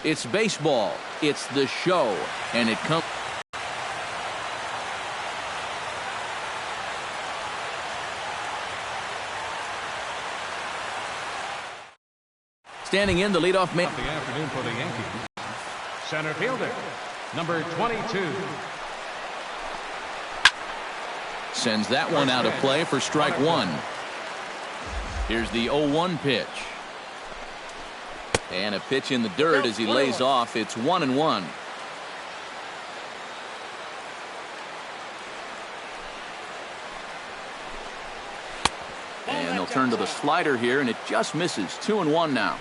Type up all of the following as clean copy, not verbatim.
It's baseball. It's the show. And it comes. Standing in the leadoff man. The afternoon for the Yankees. Center fielder, number 22. Sends that one out of play for strike one. Here's the 0-1 pitch. And a pitch in the dirt as he lays off. It's 1-1. And they'll turn to the slider here, and it just misses. 2-1 now.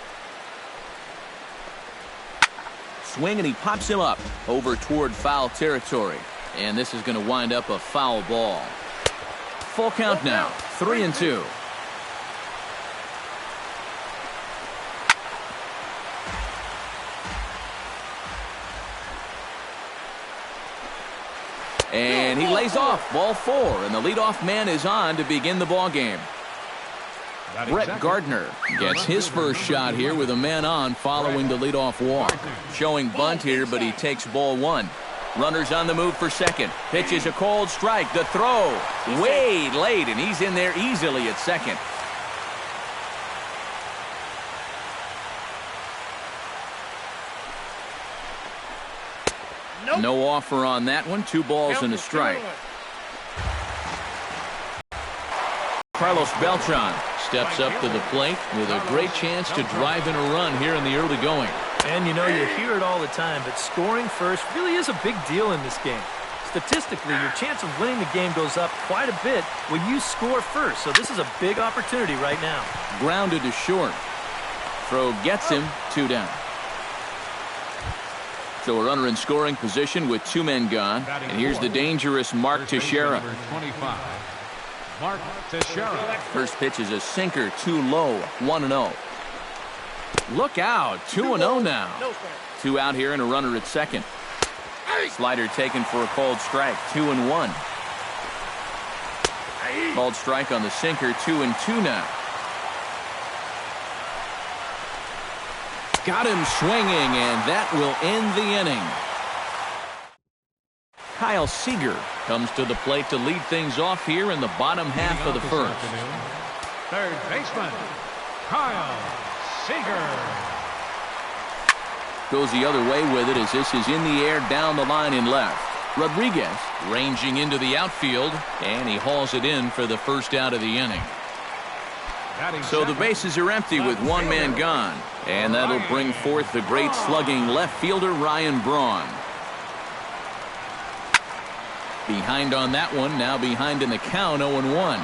Swing, and he pops him up over toward foul territory. And this is going to wind up a foul ball. Full count now. 3-2. And he lays off. Ball 4, and the leadoff man is on to begin the ball game. Brett Gardner gets his first shot here with a man on following the leadoff walk. Showing bunt here, but he takes ball 1. Runners on the move for second. Pitch is a cold strike. The throw way late, and he's in there easily at second. No offer on that one. 2 balls and a strike. Carlos Beltran steps up to the plate with a great chance to drive in a run here in the early going. And you know, you hear it all the time, but scoring first really is a big deal in this game. Statistically, your chance of winning the game goes up quite a bit when you score first. So this is a big opportunity right now. Grounded to short. Throw gets him. 2 down. So a runner in scoring position with 2 men gone. And here's the dangerous Mark Teixeira. Mark Teixeira. First pitch is a sinker, too low. 1-0. Look out. 2-0 now. 2 out here and a runner at second. Slider taken for a called strike. 2-1. Called strike on the sinker. 2-2 now. Got him swinging, and that will end the inning. Kyle Seager comes to the plate to lead things off here in the bottom half of the first. Third baseman, Kyle Seager. Goes the other way with it as this is in the air down the line in left. Rodriguez ranging into the outfield, and he hauls it in for the first out of the inning. So the bases are empty with 1 man gone, and that'll bring forth the great slugging left fielder Ryan Braun. Behind on that one, now behind in the count. 0-1.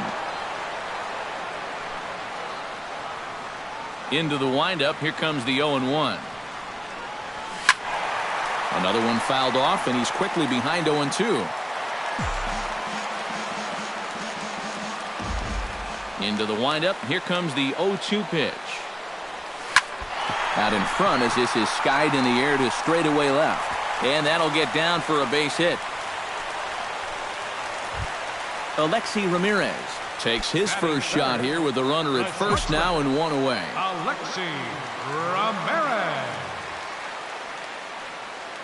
Into the windup, here comes the 0-1. Another one fouled off, and he's quickly behind 0-2. Into the windup, here comes the 0-2 pitch. Out in front as this is skied in the air to straightaway left. And that'll get down for a base hit. Alexi Ramirez takes his first shot here with the runner at first now and 1 away. Alexi Ramirez.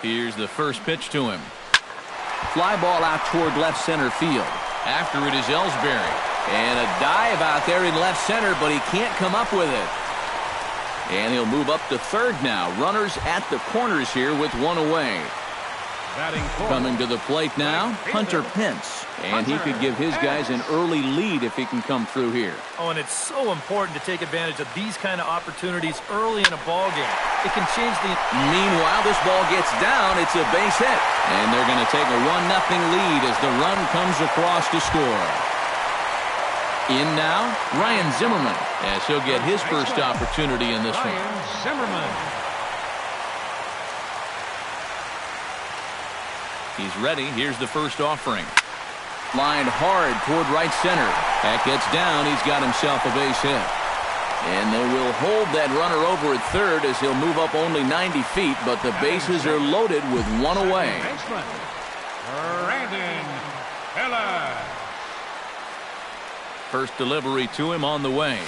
Here's the first pitch to him. Fly ball out toward left center field. After it is Ellsbury. And a dive out there in left center, but he can't come up with it. And he'll move up to third now. Runners at the corners here with 1 away. Coming to the plate now, Hunter Pence. And he could give his guys an early lead if he can come through here. Oh, and it's so important to take advantage of these kind of opportunities early in a ball game. It can change the... Meanwhile, this ball gets down. It's a base hit. And they're going to take a 1-0 lead as the run comes across to score. In now, Ryan Zimmerman, as he'll get his first opportunity in this one. Zimmerman. He's ready. Here's the first offering. Lined hard toward right center. That gets down. He's got himself a base hit. And they will hold that runner over at third as he'll move up only 90 feet, but the bases are loaded with 1 away. Brandon Heller. First delivery to him on the way.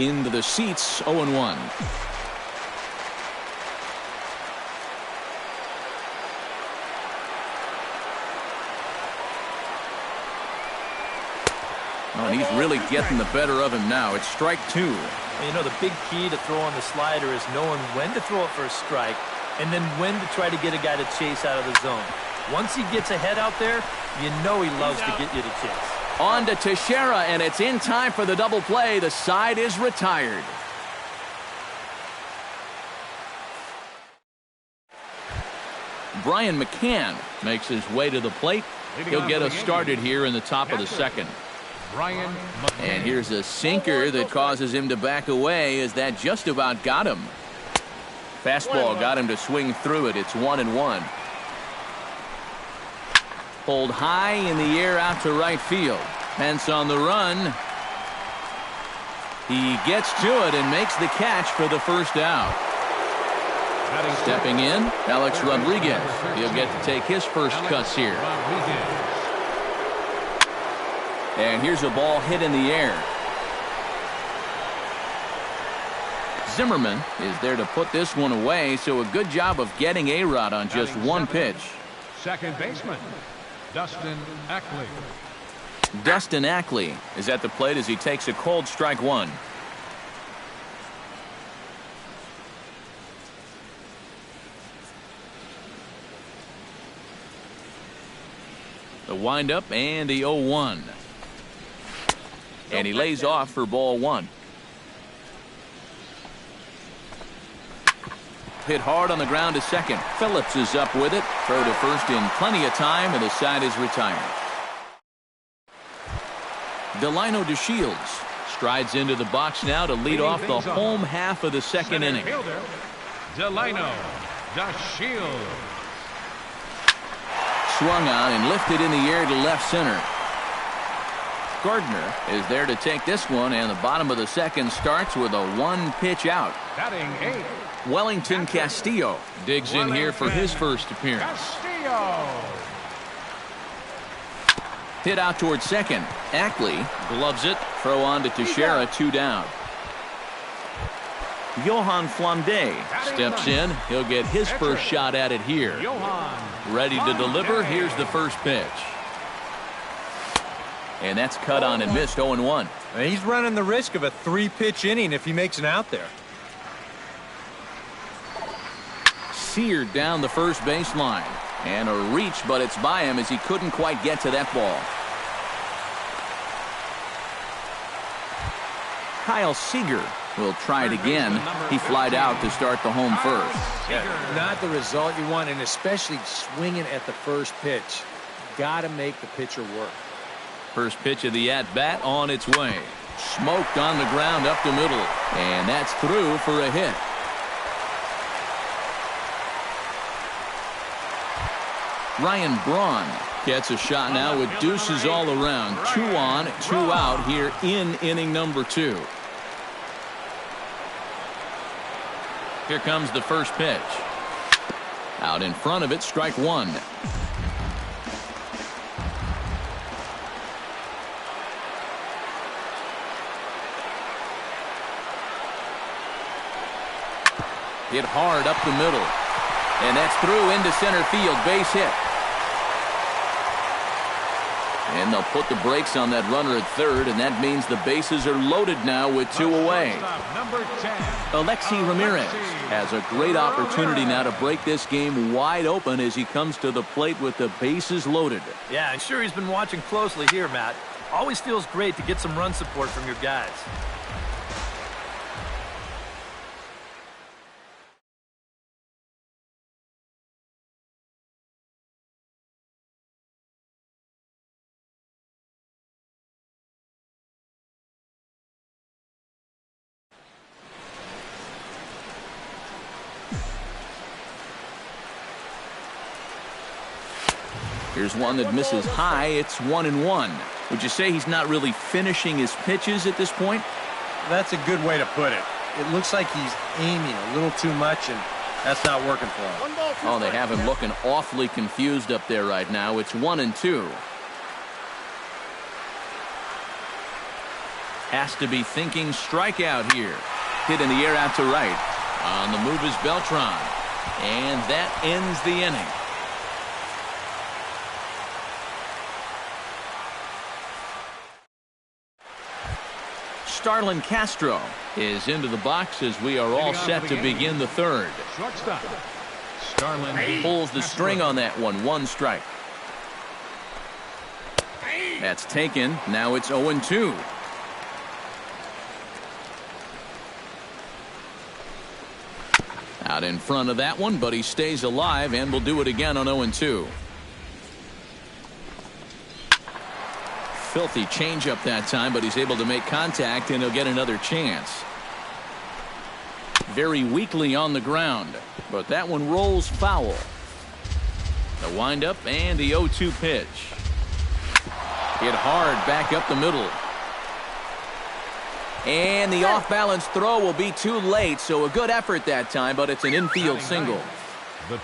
Into the seats, 0-1. Oh, and he's really getting the better of him now. It's strike two. You know, the big key to throwing the slider is knowing when to throw it for a strike and then when to try to get a guy to chase out of the zone. Once he gets ahead out there, you know he loves to get you to chase. On to Teixeira, and it's in time for the double play. The side is retired. Brian McCann makes his way to the plate. He'll get us started here in the top of the second. And here's a sinker that causes him to back away as that just about got him. Fastball got him to swing through it. It's 1-1. Pulled high in the air out to right field. Pence on the run. He gets to it and makes the catch for the first out. Stepping in, Alex Rodriguez. He'll get to take his first cuts here. And here's a ball hit in the air. Zimmerman is there to put this one away, so a good job of getting A-Rod on just one pitch. Second baseman, Dustin Ackley. Dustin Ackley is at the plate as he takes a cold strike one. The windup and the 0-1. And he lays off for ball one. Hit hard on the ground to second. Phillips is up with it. Throw to first in plenty of time, and the side is retired. Delino DeShields strides into the box now to lead off the home half of the second inning. Delino DeShields. Swung on and lifted in the air to left center. Gardner is there to take this one, and the bottom of the second starts with a one-pitch out. Batting eighth, Wellington Castillo digs in here for his first appearance. Castillo. Hit out towards second. Ackley gloves it. Throw on to Teixeira, 2 down. Johan Flande steps in. He'll get his first shot at it here. Ready to deliver. Here's the first pitch. And that's cut on and missed, 0-1. He's running the risk of a 3-pitch inning if he makes an out there. Seared down the first baseline. And a reach, but it's by him as he couldn't quite get to that ball. Kyle Seager will try it again. He flied out to start the home first. Yeah, not the result you want, and especially swinging at the first pitch. Got to make the pitcher work. First pitch of the at-bat on its way. Smoked on the ground up the middle. And that's through for a hit. Ryan Braun gets a shot now with deuces all around. 2 on, 2 out here in inning number 2. Here comes the first pitch. Out in front of it, strike one. Hit hard up the middle. And that's through into center field. Base hit. And they'll put the brakes on that runner at third, and that means the bases are loaded now with 2 away. Number 10. Alexi Ramirez has a great opportunity now to break this game wide open as he comes to the plate with the bases loaded. Yeah, I'm sure he's been watching closely here, Matt. Always feels great to get some run support from your guys. Here's one that misses high. It's 1-1. Would you say he's not really finishing his pitches at this point? That's a good way to put it. It looks like he's aiming a little too much, and that's not working for him. Oh, they have him looking awfully confused up there right now. It's 1-2. Has to be thinking strikeout here. Hit in the air out to right. On the move is Beltran. And that ends the inning. Starlin Castro is into the box as we are all set to begin the third. Shortstop, Starlin Pulls the string on that one. 1 strike. That's taken. Now it's 0-2. Out in front of that one, but he stays alive and will do it again on 0-2. Filthy changeup that time, but he's able to make contact and he'll get another chance. Very weakly on the ground, but that one rolls foul. The windup and the 0-2 pitch. Hit hard back up the middle. And the off-balance throw will be too late, so a good effort that time, but it's an infield single. The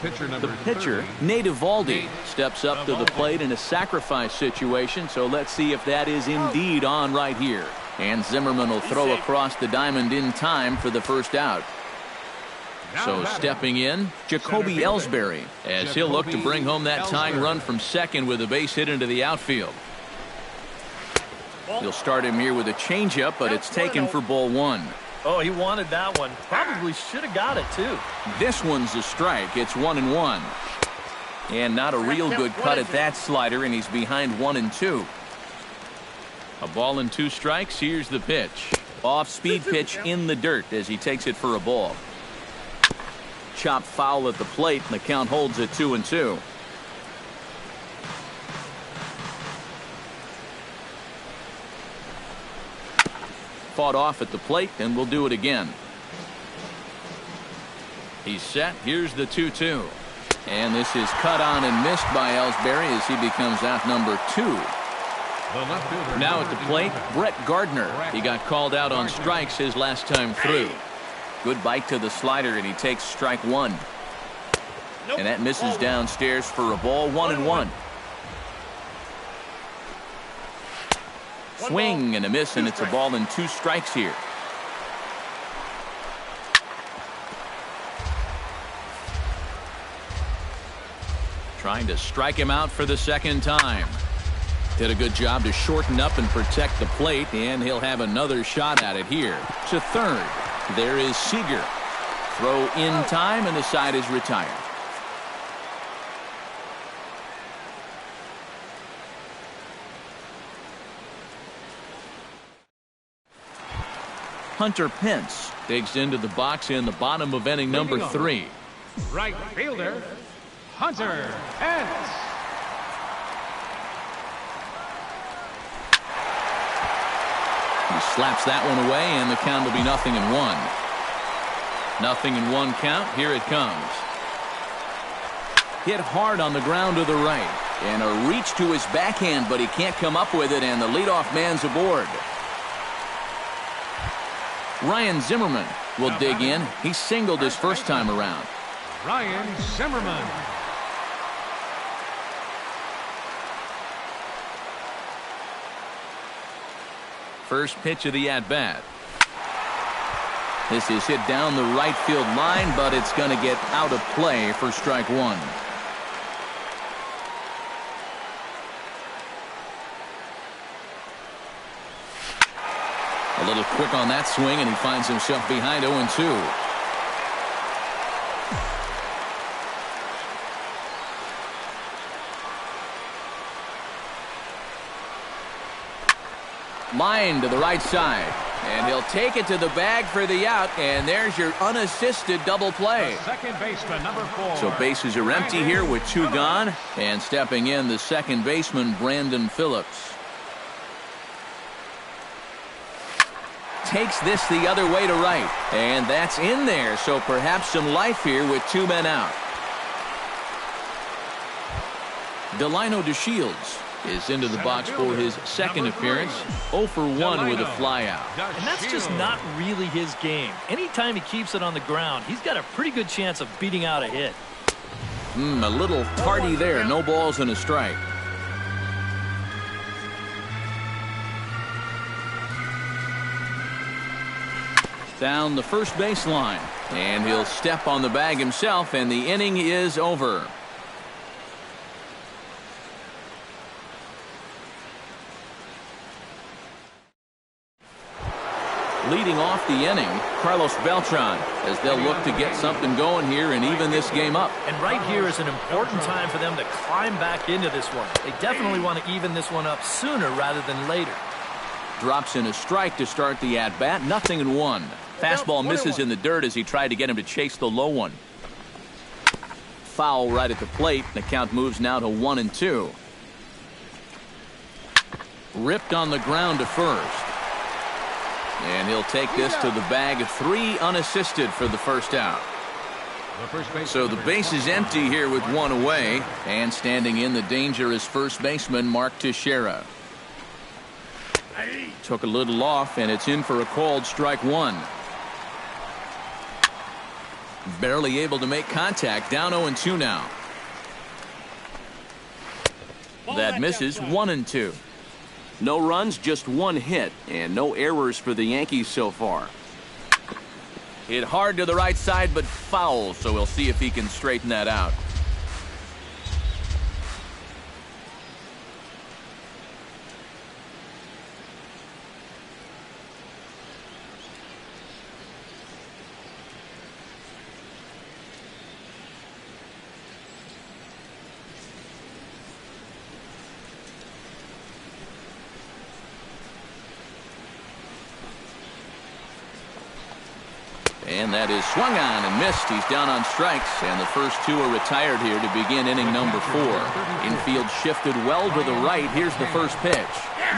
pitcher, Nate Eovaldi, steps up to the plate in a sacrifice situation, so let's see if that is indeed on right here. And Zimmerman will throw across the diamond in time for the first out. So stepping in, Jacoby Ellsbury, as he'll look to bring home that tying run from second with a base hit into the outfield. He'll start him here with a changeup, but it's taken for ball 1. Oh, he wanted that one. Probably should have got it, too. This one's a strike. It's 1-1. And not a real good cut at that slider, and he's behind 1-2. A ball and 2 strikes. Here's the pitch. Off-speed pitch in the dirt as he takes it for a ball. Chop foul at the plate, and the count holds at 2-2. Fought off at the plate, and we'll do it again. He's set. Here's the 2-2. And this is cut on and missed by Ellsbury as he becomes out number 2. Now at the plate, Brett Gardner. He got called out on strikes his last time through. Good bite to the slider, and he takes strike 1. And that misses downstairs for a ball. 1-1. Swing and a miss, and it's a ball and 2 strikes here. Trying to strike him out for the second time. Did a good job to shorten up and protect the plate, and he'll have another shot at it here. To third. There is Seager. Throw in time, and the side is retired. Hunter Pence digs into the box in the bottom of inning number 3. Right fielder, Hunter Pence. He slaps that one away, and the count will be 0-1. 0-1 count. Here it comes. Hit hard on the ground to the right. And a reach to his backhand, but he can't come up with it, and the leadoff man's aboard. Ryan Zimmerman will dig in. He singled his first time around. Ryan Zimmerman. First pitch of the at-bat. This is hit down the right field line, but it's going to get out of play for strike 1. A little quick on that swing, and he finds himself behind 0-2. Line to the right side, and he'll take it to the bag for the out, and there's your unassisted double play. Second baseman, number 4. So bases are empty here with 2 gone, and stepping in the second baseman, Brandon Phillips. Takes this the other way to right, and that's in there, so perhaps some life here with 2 men out. Delino DeShields is into the box for his second appearance. 0 for 1 with a flyout. And that's just not really his game. Anytime he keeps it on the ground, he's got a pretty good chance of beating out a hit. A little tardy there. No balls and a strike. Down the first baseline, and he'll step on the bag himself, and the inning is over. Leading off the inning, Carlos Beltran, as they'll look to get something going here and even this game up. And right here is an important time for them to climb back into this one. They definitely want to even this one up sooner rather than later. Drops in a strike to start the at-bat. 0-1. Fastball misses in the dirt as he tried to get him to chase the low one. Foul right at the plate. The count moves now to 1-2. Ripped on the ground to first. And he'll take this to the bag. 3 unassisted for the first out. So the base is empty here with 1 away. And standing in the danger is first baseman Mark Teixeira. Took a little off, and it's in for a called strike 1. Barely able to make contact. Down 0-2 now. That misses. 1-2. No runs, just 1 hit, and no errors for the Yankees so far. Hit hard to the right side, but foul, so we'll see if he can straighten that out. And that is swung on and missed. He's down on strikes, and the first 2 are retired here to begin inning number 4. Infield shifted well to the right. Here's the first pitch.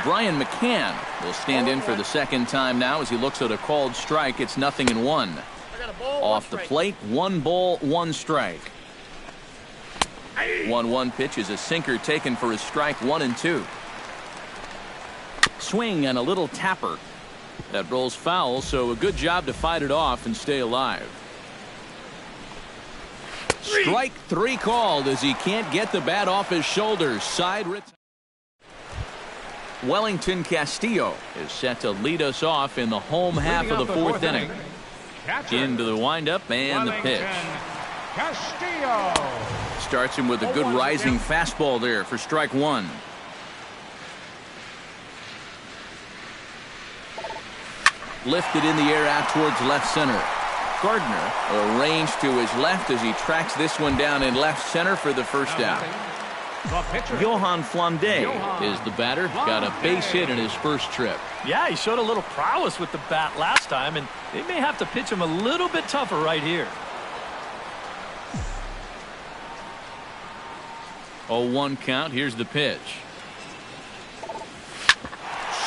Brian McCann will stand in for the second time now as he looks at a called strike. It's 0-1. Off the plate, 1 ball, 1 strike. 1-1 pitch is a sinker taken for his strike. 1-2. Swing and a little tapper. That rolls foul, so a good job to fight it off and stay alive. Strike 3 called as he can't get the bat off his shoulders. Side Wellington Castillo is set to lead us off in the home half of the 4th inning. Into the windup and the pitch. Castillo starts him with a good rising fastball there for strike 1. Lifted in the air out towards left center. Gardner arranged to his left as he tracks this one down in left center for the first out. Johan Flande is the batter. Got a base hit in his first trip. Yeah, he showed a little prowess with the bat last time, and they may have to pitch him a little bit tougher right here. 0-1 count. Here's the pitch.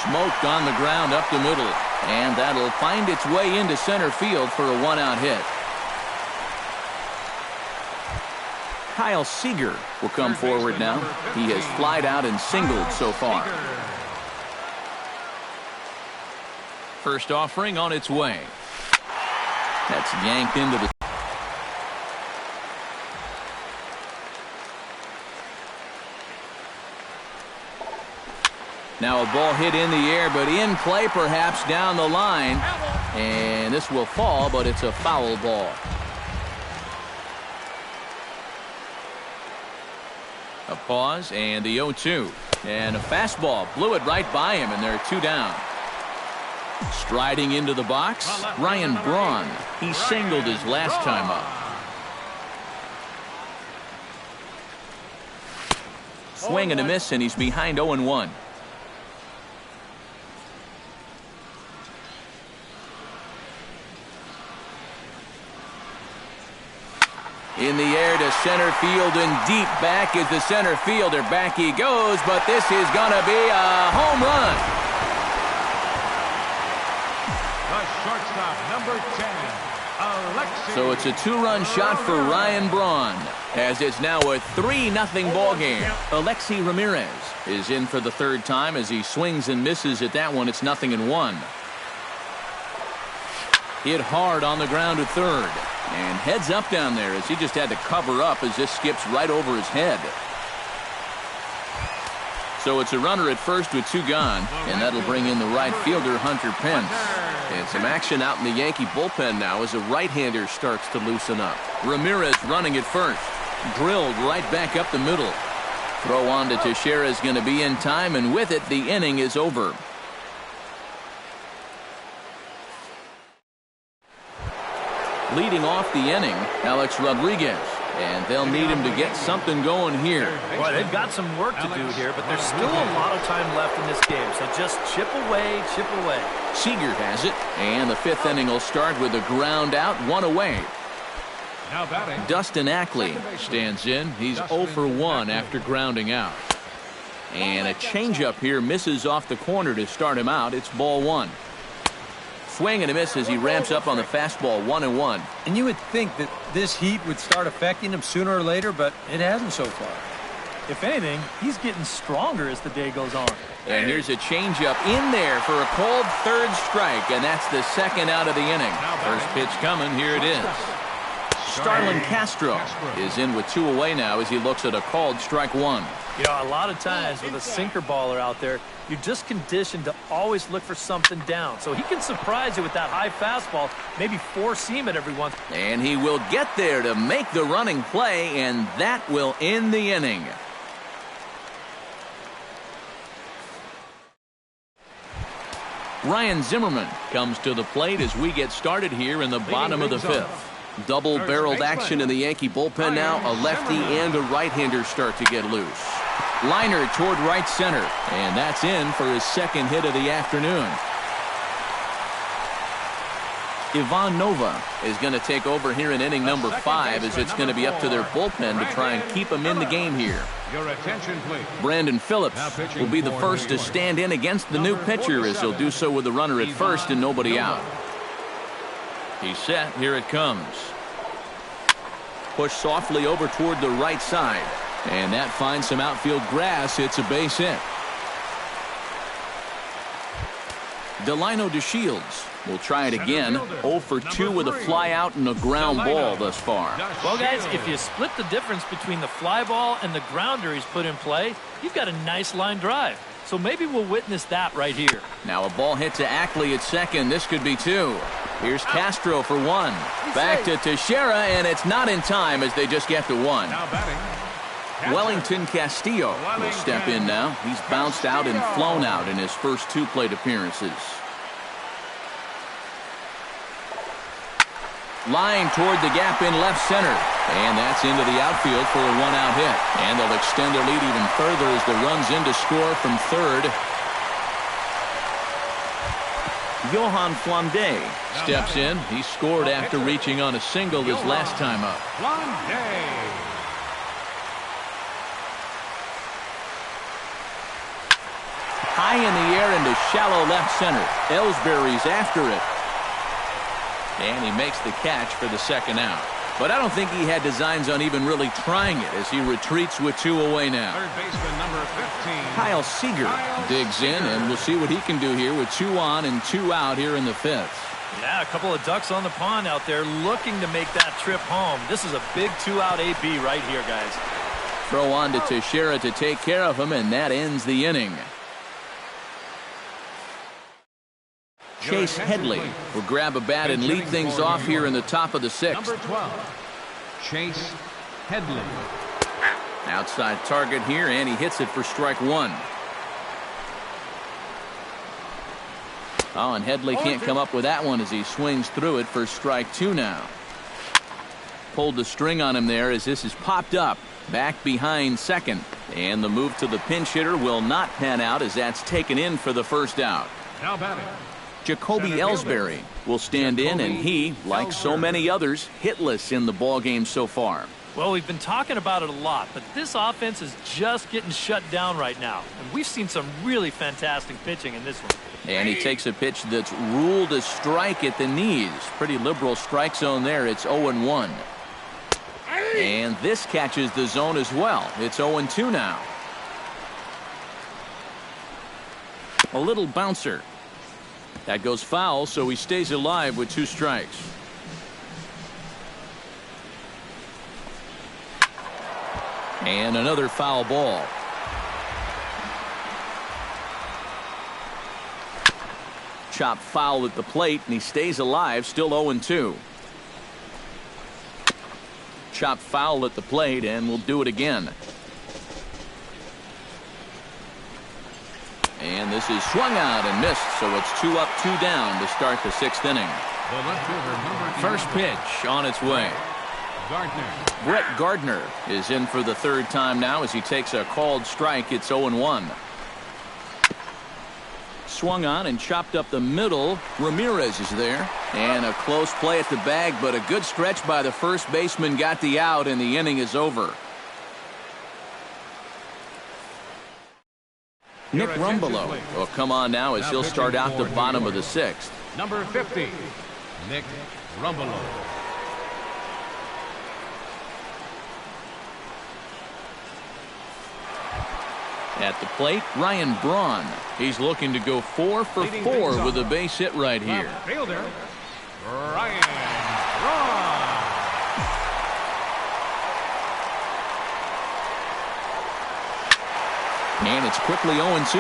Smoked on the ground up the middle. And that'll find its way into center field for a 1-out hit. Kyle Seager will come forward now. He has flied out and singled so far. First offering on its way. That's yanked into the... Now a ball hit in the air, but in play perhaps down the line. And this will fall, but it's a foul ball. A pause and the 0-2. And a fastball blew it right by him, and they're 2 down. Striding into the box, Ryan Braun. He singled his last time up. Swing and a miss, and he's behind 0-1. In the air to center field and deep back is the center fielder. Back he goes, but this is going to be a home run. The shortstop, number 10, Alexi. So it's a 2-run shot for Ryan Braun, as it's now a 3-0 ball game. Alexi Ramirez is in for the 3rd time as he swings and misses at that one. It's 0-1. Hit hard on the ground to 3rd. And heads up down there as he just had to cover up as this skips right over his head. So it's a runner at first with 2 gone, and that'll bring in the right fielder, Hunter Pence. And some action out in the Yankee bullpen now as a right-hander starts to loosen up. Ramirez running at first. Drilled right back up the middle. Throw on to Teixeira is going to be in time, and with it, the inning is over. Leading off the inning, Alex Rodriguez. And they'll need him to get something going here. Well, they've got some work to do here, but there's still a lot of time left in this game. So just chip away, chip away. Seager has it. And the fifth inning will start with a ground out, one away. Now batting, Dustin Ackley stands in. He's 0 for 1 after grounding out. And a changeup here misses off the corner to start him out. It's ball one. Swing and a miss as he ramps up on the fastball, 1-1. And you would think that this heat would start affecting him sooner or later, but it hasn't so far. If anything, he's getting stronger as the day goes on. And here's a changeup in there for a called third strike, and that's the second out of the inning. First pitch coming, here it is. Starlin Castro is in with 2 away now as he looks at a called strike one. You know, a lot of times with a sinker baller out there, you're just conditioned to always look for something down. So he can surprise you with that high fastball, maybe four-seam it every once. And he will get there to make the running play, and that will end the inning. Ryan Zimmerman comes to the plate as we get started here in the bottom of the fifth. Double-barreled action in the Yankee bullpen now. A lefty and a right-hander start to get loose. Liner toward right center, and that's in for his second hit of the afternoon. Ivan Nova is going to take over here in inning number 5 as it's going to be up to their bullpen to try and keep him in the game here. your attention, please. Brandon Phillips will be the first to stand in against the new pitcher as he'll do so with the runner at first and nobody out. He's set. Here it comes. Push softly over toward the right side. And that finds some outfield grass. It's a base hit. Delino DeShields will try it again. 0 for 2 with a fly out and a ground ball thus far. Well, guys, if you split the difference between the fly ball and the grounder he's put in play, you've got a nice line drive. So maybe we'll witness that right here. Now a ball hit to Ackley at second. This could be 2. Here's Castro for 1. Back to Teixeira, and it's not in time as they just get to 1. Now batting, Wellington Castillo will step in now. He's bounced out and flown out in his first 2 plate appearances. Line toward the gap in left center. And that's into the outfield for a 1-out hit. And they'll extend their lead even further as the run's in to score from third. Johan Flande steps in. He scored after reaching on a single his last time up. High in the air into shallow left center. Ellsbury's after it. And he makes the catch for the second out. But I don't think he had designs on even really trying it as he retreats with 2 away now. Third baseman number 15. Kyle Seager digs in, and we'll see what he can do here with 2 on and 2 out here in the 5th. Yeah, a couple of ducks on the pond out there looking to make that trip home. This is a big 2-out AB right here, guys. Throw on to Teixeira to take care of him, and that ends the inning. Chase Headley will grab a bat and lead things off here in the top of the 6th. Number 12, Chase Headley. Outside target here, and he hits it for strike 1. Oh, and Headley can't come up with that one as he swings through it for strike 2 now. Pulled the string on him there as this is popped up. Back behind second. And the move to the pinch hitter will not pan out as that's taken in for the first out. Now batting, Jacoby Ellsbury will stand in, and he, like so many others, hitless in the ballgame so far. Well, we've been talking about it a lot, but this offense is just getting shut down right now. And we've seen some really fantastic pitching in this one. And he takes a pitch that's ruled a strike at the knees. Pretty liberal strike zone there. It's 0-1. And this catches the zone as well. It's 0-2 now. A little bouncer. That goes foul, so he stays alive with 2 strikes. And another foul ball. Chop foul at the plate, and he stays alive, still 0-2. Chop foul at the plate, and we'll do it again. And this is swung out and missed, so it's 2 up, 2 down to start the 6th inning. The left fielder, number First pitch on its way. Gardner. Brett Gardner is in for the third time now as he takes a called strike. It's 0-1. Swung on and chopped up the middle. Ramirez is there. And a close play at the bag, but a good stretch by the first baseman got the out, and the inning is over. Nick Rumbelow will come on now as he'll start out the bottom of the sixth. Number 50, Nick Rumbelow. At the plate, Ryan Braun. He's looking to go 4 for 4 with a base hit right here. Left fielder, Ryan Braun. And it's quickly 0-2.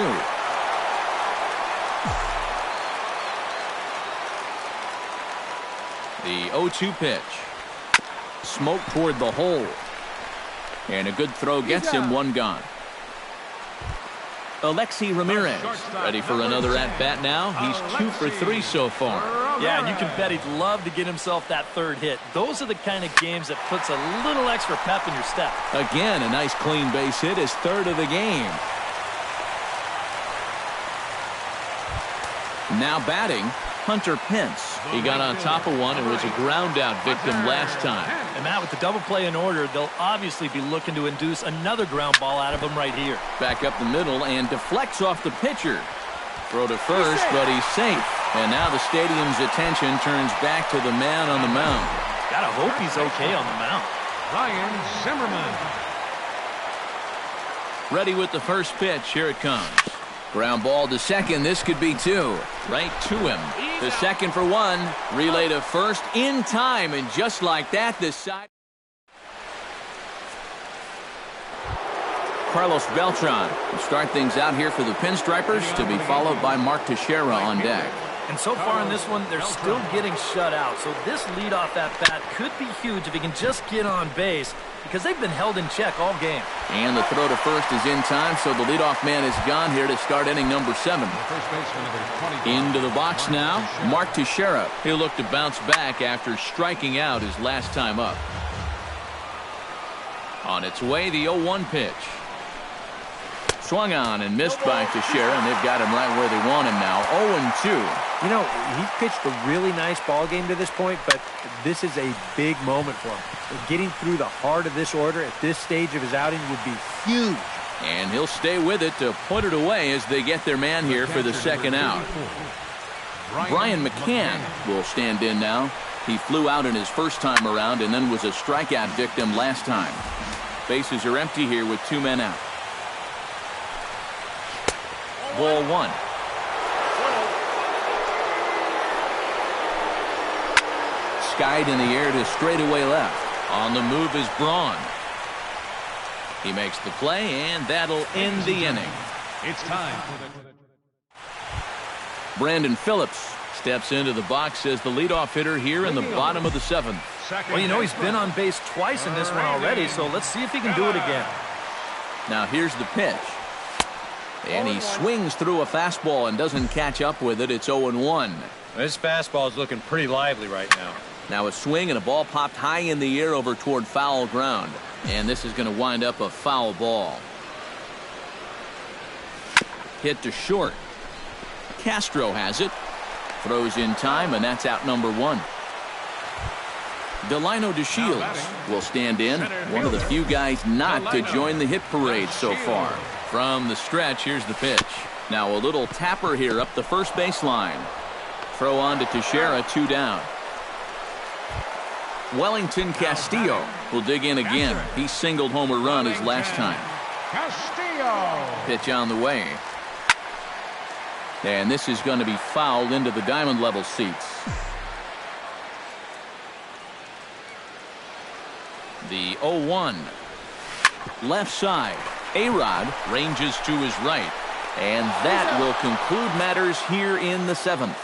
The 0-2 pitch. Smoke toward the hole. And a good throw gets him one gone. Alexi Ramirez ready for another at-bat now. He's 2 for 3 so far. Yeah, and you can bet he'd love to get himself that third hit. Those are the kind of games that puts a little extra pep in your step. Again, a nice clean base hit, his third of the game. Now batting, Hunter Pence. He got on top of one and was a ground-out victim last time. And Matt, with the double play in order, they'll obviously be looking to induce another ground ball out of him right here. Back up the middle and deflects off the pitcher. Throw to first, but he's safe. And now the stadium's attention turns back to the man on the mound. Gotta hope he's okay on the mound. Ryan Zimmerman. Ready with the first pitch. Here it comes. Ground ball to second. This could be 2. Right to him. The second for 1. Relay to first in time. And just like that, this side. Carlos Beltran will start things out here for the Pinstripers, to be followed by Mark Teixeira on deck. And so far in this one, they're still getting shut out. So this leadoff at-bat could be huge if he can just get on base, because they've been held in check all game. And the throw to first is in time, so the leadoff man is gone here to start inning number 7. Into the box now, Mark Teixeira. He'll look to bounce back after striking out his last time up. On its way, the 0-1 pitch. Swung on and missed by Teixeira, and they've got him right where they want him now. 0-2. You know, he pitched a really nice ball game to this point, but this is a big moment for him. Getting through the heart of this order at this stage of his outing would be huge. And he'll stay with it to put it away as they get their man here for the second out. Brian McCann will stand in now. He flew out in his first time around and then was a strikeout victim last time. Bases are empty here with 2 men out. Ball 1. Skied in the air to straightaway left. On the move is Braun. He makes the play, and that'll end the inning. It's time for the... Brandon Phillips steps into the box as the leadoff hitter here in the bottom of the 7th. Well, you know, he's been on base twice in this one already, so let's see if he can do it again. Now here's the pitch. And he swings through a fastball and doesn't catch up with it. It's 0-1. This fastball is looking pretty lively right now. Now a swing and a ball popped high in the air over toward foul ground. And this is going to wind up a foul ball. Hit to short. Castro has it. Throws in time, and that's out number 1. Delino DeShields will stand in. One of the few guys not to join the hit parade so far. From the stretch, here's the pitch. Now a little tapper here up the first baseline. Throw on to Teixeira, 2 down. Wellington Castillo will dig in again. He singled home a run his last time. Castillo. Pitch on the way. And this is going to be fouled into the diamond level seats. The 0-1. Left side. A-Rod ranges to his right. And that will conclude matters here in the 7th.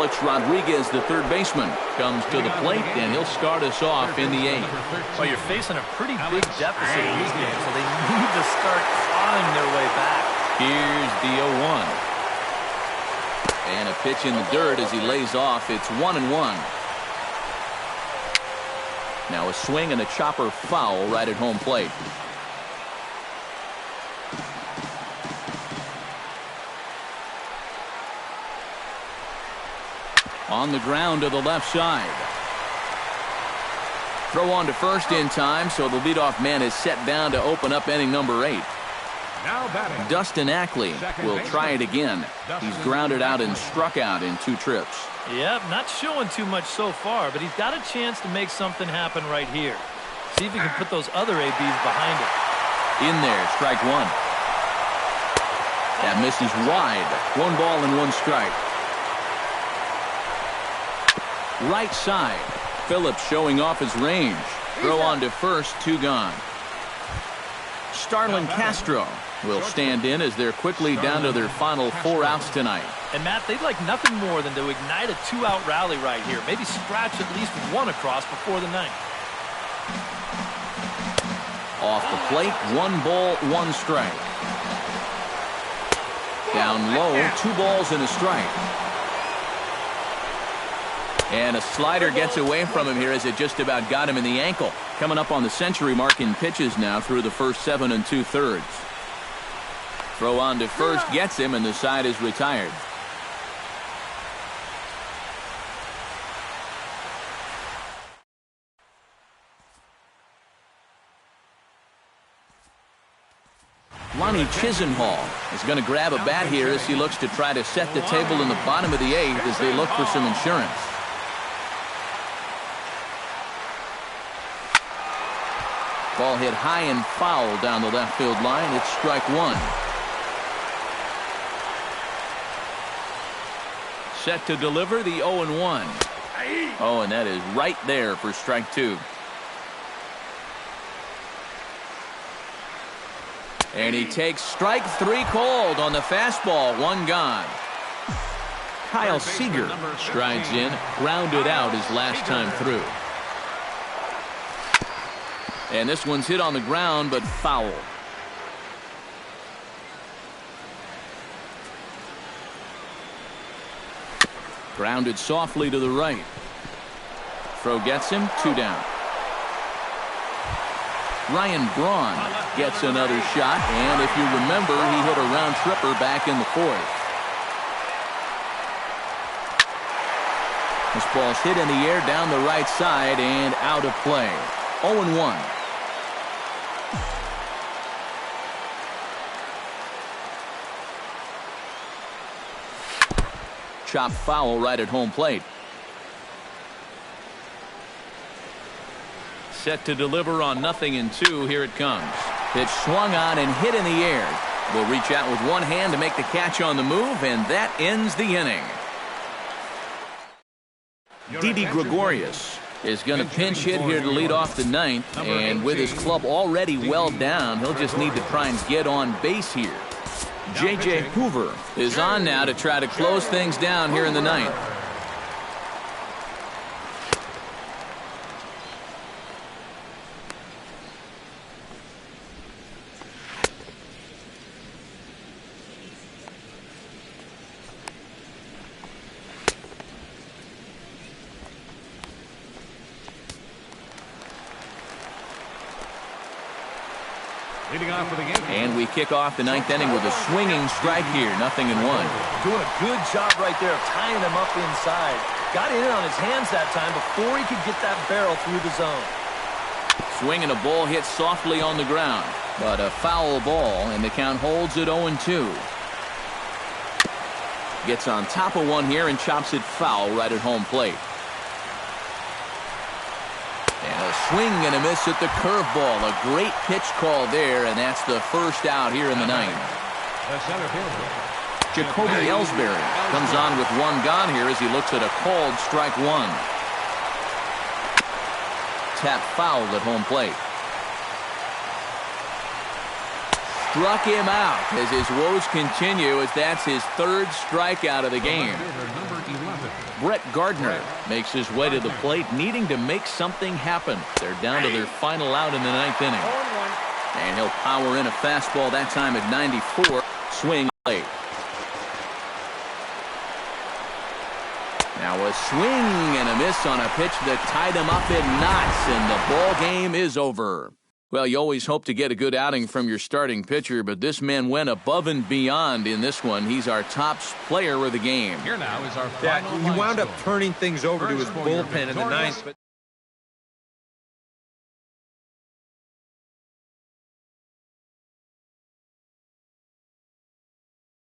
Alex Rodriguez, the third baseman, comes to the plate, and he'll start us off in the eighth. Well, you're facing a pretty big deficit in this game, so they need to start clawing their way back. Here's the 0-1. And a pitch in the dirt as he lays off. It's 1-1. Now a swing and a chopper foul right at home plate. On the ground to the left side. Throw on to first in time, so the leadoff man is set down to open up inning number 8. Now batting, Dustin Ackley will try it again. He's grounded out and struck out in 2 trips. Yep, not showing too much so far, but he's got a chance to make something happen right here. See if he can put those other ABs behind him. In there, strike 1. That misses wide. 1 ball and 1 strike. Right side. Phillips showing off his range. Throw on to first, 2 gone. Starlin Castro will stand in as they're quickly down to their final 4 outs tonight. And Matt, they'd like nothing more than to ignite a 2-out rally right here. Maybe scratch at least 1 across before the 9th. Off the plate, 1 ball, 1 strike. Down low, 2 balls and a strike. And a slider gets away from him here as it just about got him in the ankle. Coming up on the century mark in pitches now through the first 7 2/3. Throw on to first gets him, and the side is retired. Lonnie Chisenhall is going to grab a bat here as he looks to try to set the table in the bottom of the 8th as they look for some insurance. Ball hit high and foul down the left field line. It's strike 1. Set to deliver the 0-1. Oh, and that is right there for strike 2. And he takes strike 3 called on the fastball. 1 gone. Kyle Seager strides in, grounded out his last time through. And this one's hit on the ground, but foul. Grounded softly to the right. Throw gets him, 2 down. Ryan Braun gets another shot, and if you remember, he hit a round tripper back in the 4th. This ball's hit in the air down the right side and out of play. 0-1. Chop foul right at home plate. Set to deliver on 0-2. Here it comes. Pitch swung on and hit in the air. Will reach out with one hand to make the catch on the move, and that ends the inning. Didi Gregorius is going to pinch hit here to lead off the 9th, and with his club already well down, he'll just need to try and get on base here. J.J. Hoover is on now to try to close things down here in the 9th. And we kick off the 9th inning with a swinging strike here. 0-1. Doing a good job right there of tying him up inside. Got it in on his hands that time before he could get that barrel through the zone. Swing and a ball hit softly on the ground. But a foul ball, and the count holds at 0-2. Gets on top of one here and chops it foul right at home plate. And a swing and a miss at the curveball. A great pitch call there, and that's the first out here in the 9th. Jacoby Ellsbury comes on with 1 gone here as he looks at a called strike 1. Tap foul at home plate. Struck him out as his woes continue as that's his 3rd strikeout of the game. Brett Gardner makes his way to the plate, needing to make something happen. They're down to their final out in the 9th inning. And he'll power in a fastball that time at 94. Swing late. Now a swing and a miss on a pitch that tied him up in knots, and the ball game is over. Well, you always hope to get a good outing from your starting pitcher, but this man went above and beyond in this one. He's our top player of the game. Here now is our final he wound up score. turning things over to his First for your bullpen in the victorious 9th. But